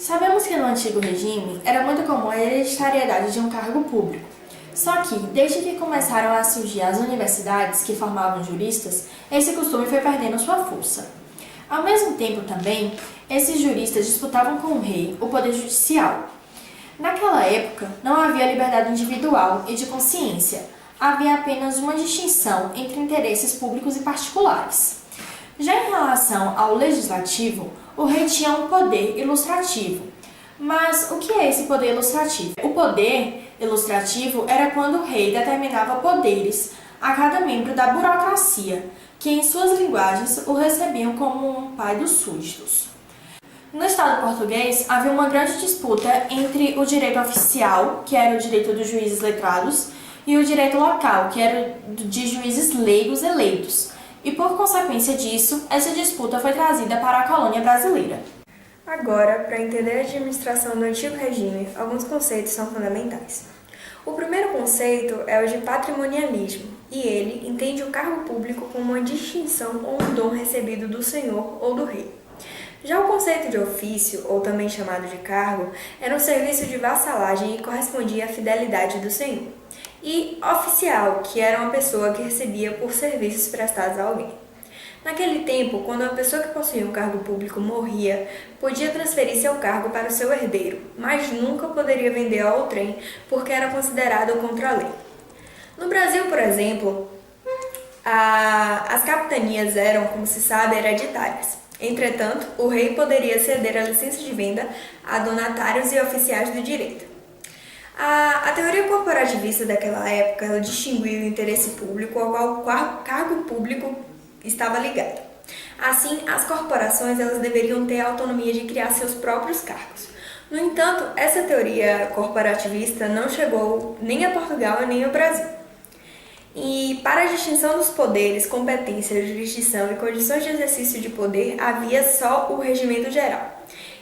Sabemos que no antigo regime era muito comum a hereditariedade de um cargo público. Só que, desde que começaram a surgir as universidades que formavam juristas, esse costume foi perdendo sua força. Ao mesmo tempo também, esses juristas disputavam com o rei o poder judicial. Naquela época, não havia liberdade individual e de consciência, havia apenas uma distinção entre interesses públicos e particulares. Já em relação ao legislativo, o rei tinha um poder ilustrativo. Mas o que é esse poder ilustrativo? O poder ilustrativo era quando o rei determinava poderes a cada membro da burocracia, que em suas linguagens o recebiam como um pai dos súditos. No Estado português, havia uma grande disputa entre o direito oficial, que era o direito dos juízes letrados, e o direito local, que era de juízes leigos eleitos. E por consequência disso, essa disputa foi trazida para a colônia brasileira. Agora, para entender a administração do antigo regime, alguns conceitos são fundamentais. O primeiro conceito é o de patrimonialismo, e ele entende o cargo público como uma distinção ou um dom recebido do senhor ou do rei. Já o conceito de ofício, ou também chamado de cargo, era um serviço de vassalagem e correspondia à fidelidade do senhor. E oficial, que era uma pessoa que recebia por serviços prestados a alguém. Naquele tempo, quando uma pessoa que possuía um cargo público morria, podia transferir seu cargo para o seu herdeiro, mas nunca poderia vender ao outrem, porque era considerado contra a lei. No Brasil, por exemplo, as capitanias eram, como se sabe, hereditárias. Entretanto, o rei poderia ceder a licença de venda a donatários e oficiais do direito. A teoria corporativista daquela época ela distinguiu o interesse público ao qual o cargo público estava ligado. Assim, as corporações elas deveriam ter a autonomia de criar seus próprios cargos. No entanto, essa teoria corporativista não chegou nem a Portugal nem ao Brasil. E para a distinção dos poderes, competência, jurisdição e condições de exercício de poder, havia só o regimento geral.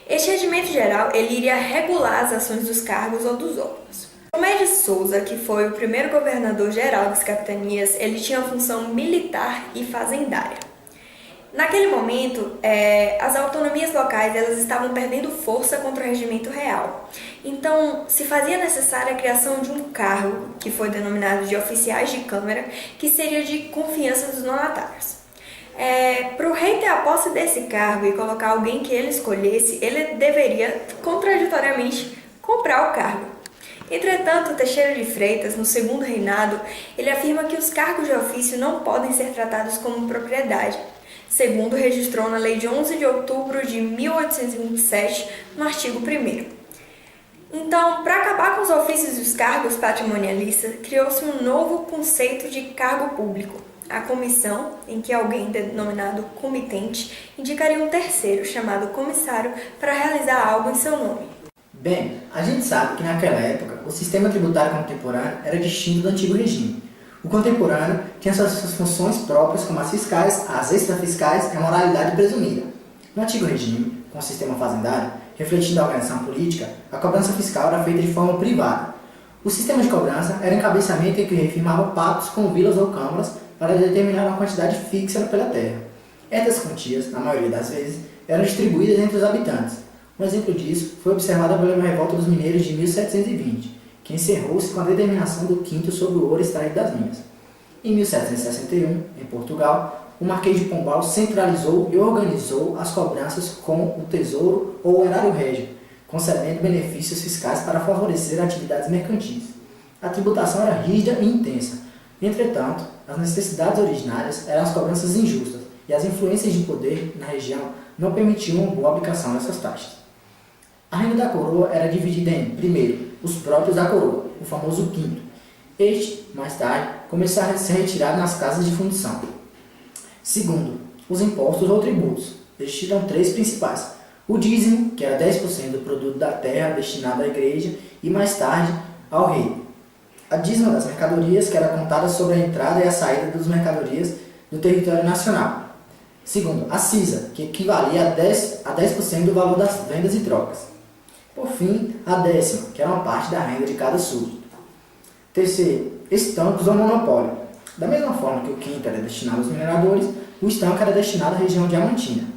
Este regimento geral ele iria regular as ações dos cargos ou dos órgãos. Tomé de Souza, que foi o primeiro governador-geral das capitanias, ele tinha função militar e fazendária. Naquele momento, as autonomias locais elas estavam perdendo força contra o regimento real. Então, se fazia necessária a criação de um cargo, que foi denominado de oficiais de câmara, que seria de confiança dos donatários. Para o rei ter a posse desse cargo e colocar alguém que ele escolhesse, ele deveria, contraditoriamente, comprar o cargo. Entretanto, Teixeira de Freitas, no segundo reinado, ele afirma que os cargos de ofício não podem ser tratados como propriedade, segundo registrou na Lei de 11 de outubro de 1827, no artigo 1º. Então, para acabar com os ofícios e os cargos patrimonialistas, criou-se um novo conceito de cargo público, a comissão, em que alguém denominado comitente indicaria um terceiro, chamado comissário, para realizar algo em seu nome. Bem, a gente sabe que naquela época o sistema tributário contemporâneo era distinto do antigo regime. O contemporâneo tinha suas funções próprias como as fiscais, as extrafiscais e a moralidade presumida. No antigo regime, com o sistema fazendário, refletindo a organização política, a cobrança fiscal era feita de forma privada. O sistema de cobrança era encabeçamento em que o rei firmava pactos com vilas ou câmaras para determinar uma quantidade fixa pela terra. Essas quantias, na maioria das vezes, eram distribuídas entre os habitantes. Um exemplo disso foi observado pela revolta dos mineiros de 1720, que encerrou-se com a determinação do quinto sobre o ouro extraído das minas. Em 1761, em Portugal, o Marquês de Pombal centralizou e organizou as cobranças com o Tesouro ou o Erário Régio, concedendo benefícios fiscais para favorecer atividades mercantis. A tributação era rígida e intensa. Entretanto, as necessidades originárias eram as cobranças injustas e as influências de poder na região não permitiam uma boa aplicação dessas taxas. A renda da coroa era dividida em, primeiro, os próprios da coroa, o famoso quinto. Este, mais tarde, começou a ser retirado nas casas de fundição. Segundo, os impostos ou tributos. Existiram três principais. O dízimo, que era 10% do produto da terra destinado à igreja, e mais tarde, ao rei. A dízima das mercadorias, que era contada sobre a entrada e a saída das mercadorias do território nacional. Segundo, a cisa, que equivalia a 10% do valor das vendas e trocas. Por fim, a décima, que era uma parte da renda de cada súdito. Terceiro, estancos ou monopólio. Da mesma forma que o quinto era destinado aos mineradores, o estanque era destinado à região diamantina.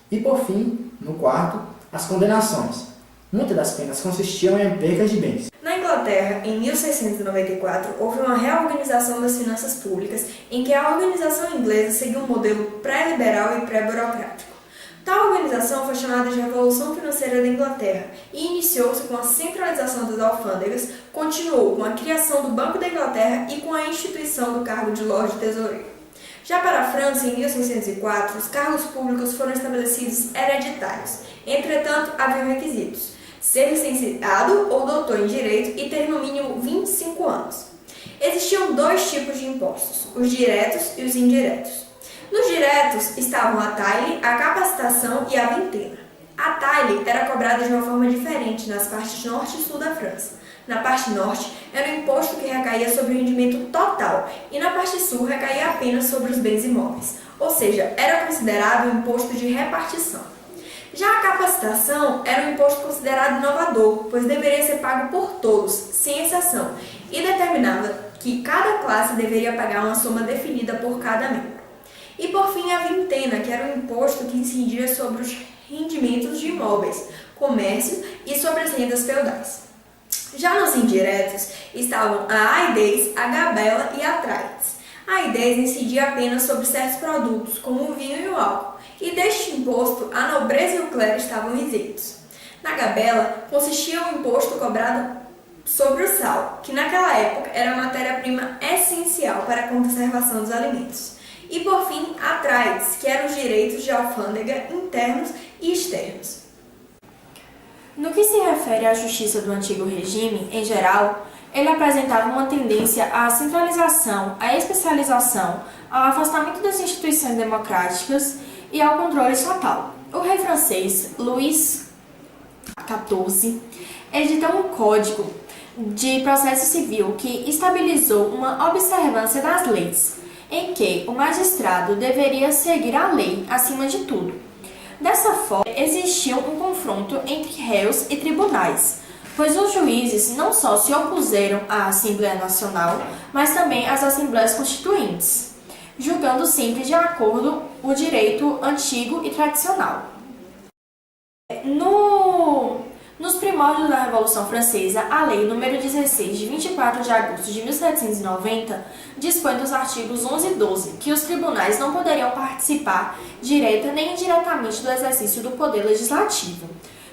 E por fim, no quarto, as condenações. Muitas das penas consistiam em percas de bens. Na Inglaterra, em 1694, houve uma reorganização das finanças públicas em que a organização inglesa seguiu um modelo pré-liberal e pré-burocrático. Tal organização foi chamada de Revolução Financeira da Inglaterra e iniciou-se com a centralização das alfândegas, continuou com a criação do Banco da Inglaterra e com a instituição do cargo de Lorde Tesoureiro. Já para a França, em 1604, os cargos públicos foram estabelecidos hereditários. Entretanto, haviam requisitos: ser licenciado ou doutor em Direito e ter no mínimo 25 anos. Existiam dois tipos de impostos, os diretos e os indiretos. Nos diretos estavam a taille, a capacitação e a vintena. A taille era cobrada de uma forma diferente nas partes norte e sul da França. Na parte norte, era o imposto que recaía sobre o rendimento total e na parte sul recaía apenas sobre os bens imóveis, ou seja, era considerado um imposto de repartição. Já a capacitação era um imposto considerado inovador, pois deveria ser pago por todos, sem exceção, e determinava que cada classe deveria pagar uma soma definida por cada membro. E por fim, a vintena, que era um imposto que incidia sobre os rendimentos de imóveis, comércio e sobre as rendas feudais. Já nos indiretos estavam a aidez, a gabela e a traites. A aidez incidia apenas sobre certos produtos, como o vinho e o álcool, e deste imposto a nobreza e o clero estavam isentos. Na gabela consistia o imposto cobrado sobre o sal, que naquela época era a matéria-prima essencial para a conservação dos alimentos. E por fim, a traites, que eram os direitos de alfândega internos e externos. No que se refere à justiça do antigo regime, em geral, ele apresentava uma tendência à centralização, à especialização, ao afastamento das instituições democráticas e ao controle estatal. O rei francês Luís XIV editou um código de processo civil que estabilizou uma observância das leis, em que o magistrado deveria seguir a lei acima de tudo. Dessa forma, existia um confronto entre réus e tribunais, pois os juízes não só se opuseram à Assembleia Nacional, mas também às Assembleias Constituintes, julgando sempre de acordo o direito antigo e tradicional. Nos primórdios da Revolução Francesa, a Lei nº 16, de 24 de agosto de 1790, dispõe dos artigos 11 e 12 que os tribunais não poderiam participar direta nem indiretamente do exercício do poder legislativo.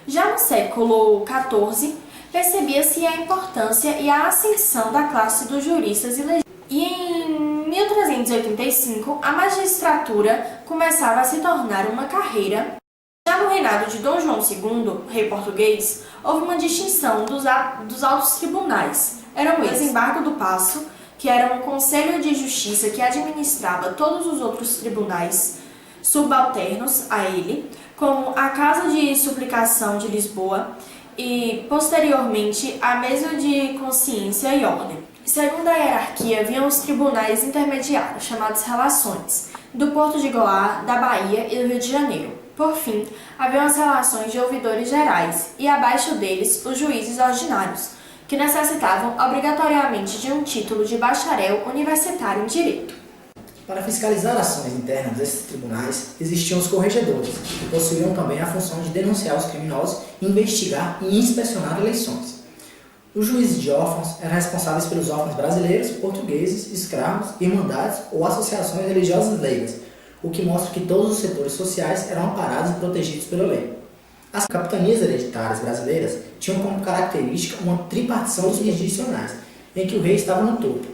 Já no século XIV, percebia-se a importância e a ascensão da classe dos juristas e legisladores. E em 1385, a magistratura começava a se tornar uma carreira. Já no reinado de Dom João II, rei português, houve uma distinção dos altos tribunais. Eram eles: Desembargo do Paço, que era um conselho de justiça que administrava todos os outros tribunais subalternos a ele, como a Casa de Suplicação de Lisboa e, posteriormente, a Mesa de Consciência e Ordem. Segundo a hierarquia, vinham os tribunais intermediários, chamados Relações, do Porto de Goiás, da Bahia e do Rio de Janeiro. Por fim, haviam as relações de ouvidores gerais e, abaixo deles, os juízes ordinários, que necessitavam obrigatoriamente de um título de bacharel universitário em Direito. Para fiscalizar ações internas desses tribunais, existiam os corregedores, que possuíam também a função de denunciar os criminosos, investigar e inspecionar eleições. Os juízes de órfãos eram responsáveis pelos órfãos brasileiros, portugueses, escravos, irmandades ou associações religiosas leigas, o que mostra que todos os setores sociais eram amparados e protegidos pela lei. As capitanias hereditárias brasileiras tinham como característica uma tripartição dos jurisdicionais, em que o rei estava no topo,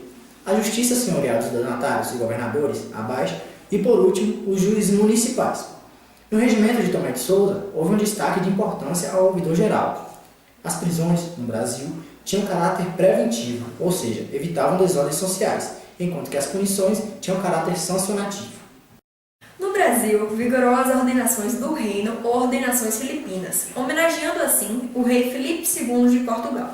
a justiça senhorial dos donatários e governadores, abaixo, e por último, os juízes municipais. No regimento de Tomé de Souza, houve um destaque de importância ao ouvidor geral. As prisões, no Brasil, tinham caráter preventivo, ou seja, evitavam desordens sociais, enquanto que as punições tinham caráter sancionativo. No Brasil, vigorou as ordenações do reino ou ordenações filipinas, homenageando assim o rei Filipe II de Portugal.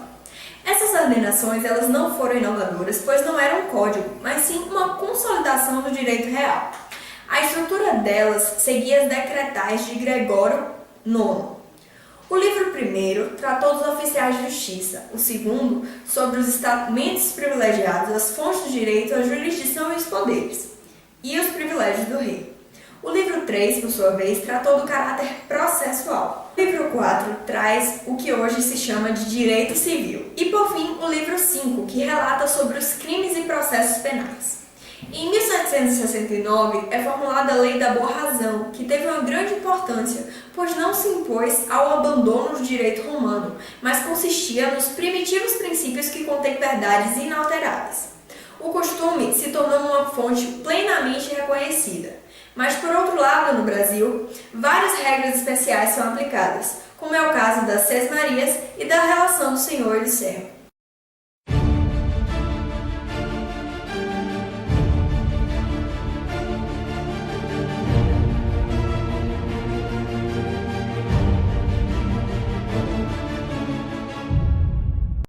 Essas ordenações elas não foram inovadoras, pois não eram um código, mas sim uma consolidação do direito real. A estrutura delas seguia as decretais de Gregório IX. O livro primeiro tratou dos oficiais de justiça, o segundo sobre os estamentos privilegiados, as fontes do direito, a jurisdição e os poderes, e os privilégios do rei. O livro 3, por sua vez, tratou do caráter processual. O livro 4 traz o que hoje se chama de direito civil. E, por fim, o livro 5, que relata sobre os crimes e processos penais. Em 1769 é formulada a Lei da Boa Razão, que teve uma grande importância, pois não se impôs ao abandono do direito romano, mas consistia nos primitivos princípios que contêm verdades inalteráveis. O costume se tornou uma fonte plenamente reconhecida. Mas, por outro lado, no Brasil, várias regras especiais são aplicadas, como é o caso das sesmarias e da relação do senhor e do servo.